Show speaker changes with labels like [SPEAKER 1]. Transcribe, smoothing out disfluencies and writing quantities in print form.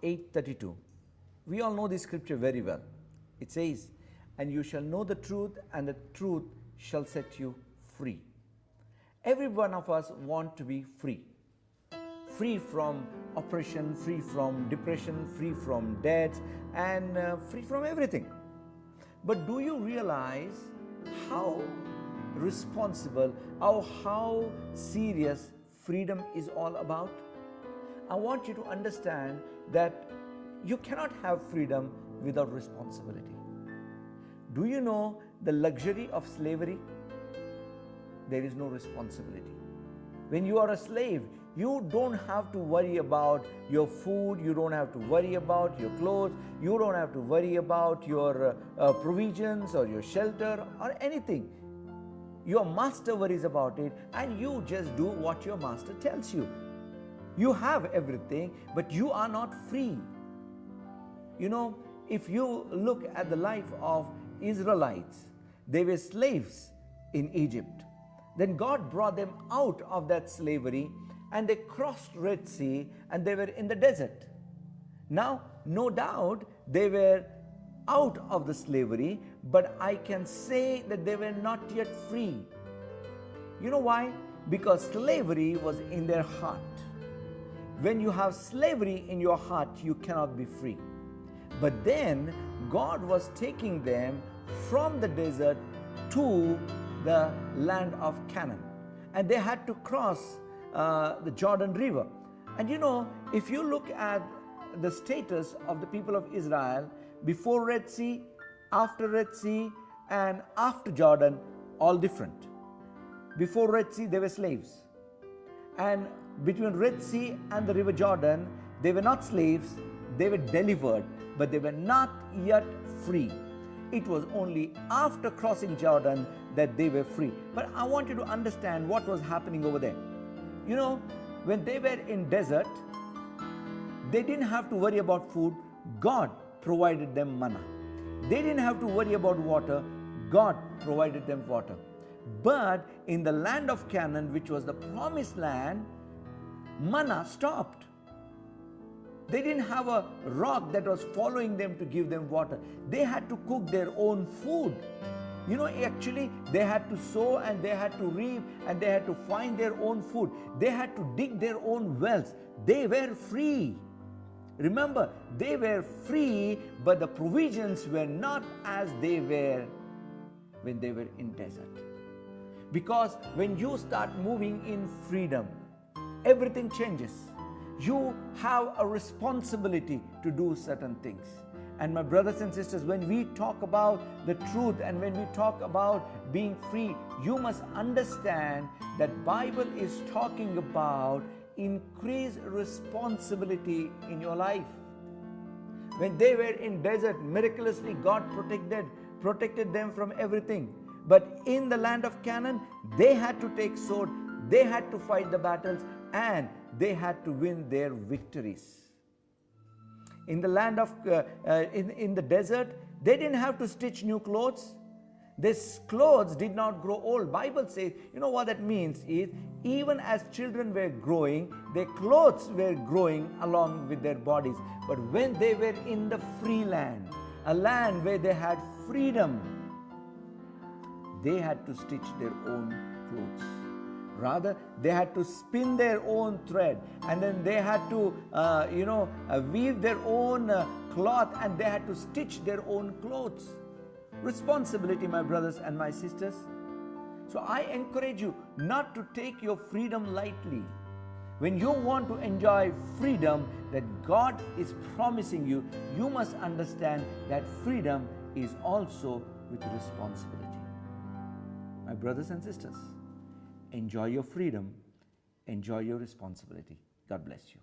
[SPEAKER 1] 8:32. We all know this scripture very well. It says, "And you shall know the truth, and the truth shall set you free." Every one of us want to be free. Free from oppression, free from depression, free from debts, and free from everything. But do you realize how responsible, how serious freedom is all about? I want you to understand that you cannot have freedom without responsibility. Do you know the luxury of slavery? There is no responsibility. When you are a slave, you don't have to worry about your food, you don't have to worry about your clothes, you don't have to worry about your provisions or your shelter or anything. Your master worries about it, and you just do what your master tells you. You have everything, but you are not free. You know, if you look at the life of Israelites, they were slaves in Egypt. Then God brought them out of that slavery, and they crossed Red Sea, and they were in the desert. Now, no doubt they were out of the slavery, but I can say that they were not yet free. You know why? Because slavery was in their heart. When you have slavery in your heart, you cannot be free. But then God was taking them from the desert to the land of Canaan, and they had to cross the Jordan River. And you know, if you look at the status of the people of Israel before Red Sea, after Red Sea, and after Jordan, all different. Before Red Sea, they were slaves, and between Red Sea and the River Jordan, they were not slaves, they were delivered, but they were not yet free. It was only after crossing Jordan that they were free. But I want you to understand what was happening over there. You know, when they were in desert, they didn't have to worry about food. God provided them manna. They didn't have to worry about water. God provided them water. But in the land of Canaan, which was the promised land, manna stopped. They didn't have a rock that was following them to give them water. They had to cook their own food. You know, actually, they had to sow, and they had to reap, and they had to find their own food. They had to dig their own wells. They were free. Remember, they were free, but the provisions were not as they were when they were in desert. Because when you start moving in freedom, everything changes. You have a responsibility to do certain things. And my brothers and sisters, when we talk about the truth and when we talk about being free, you must understand that Bible is talking about increased responsibility in your life. When they were in desert, miraculously God protected them from everything. But in the land of Canaan, they had to take sword, they had to fight the battles, and they had to win their victories. In the land of, in the desert, they didn't have to stitch new clothes. These clothes did not grow old. Bible says, you know what that means is, even as children were growing, their clothes were growing along with their bodies. But when they were in the free land, a land where they had freedom, they had to stitch their own clothes. Rather, they had to spin their own thread, and then they had to, weave their own cloth, and they had to stitch their own clothes. Responsibility, my brothers and my sisters. So I encourage you not to take your freedom lightly. When you want to enjoy freedom that God is promising you, you must understand that freedom is also with responsibility. My brothers and sisters, enjoy your freedom, enjoy your responsibility. God bless you.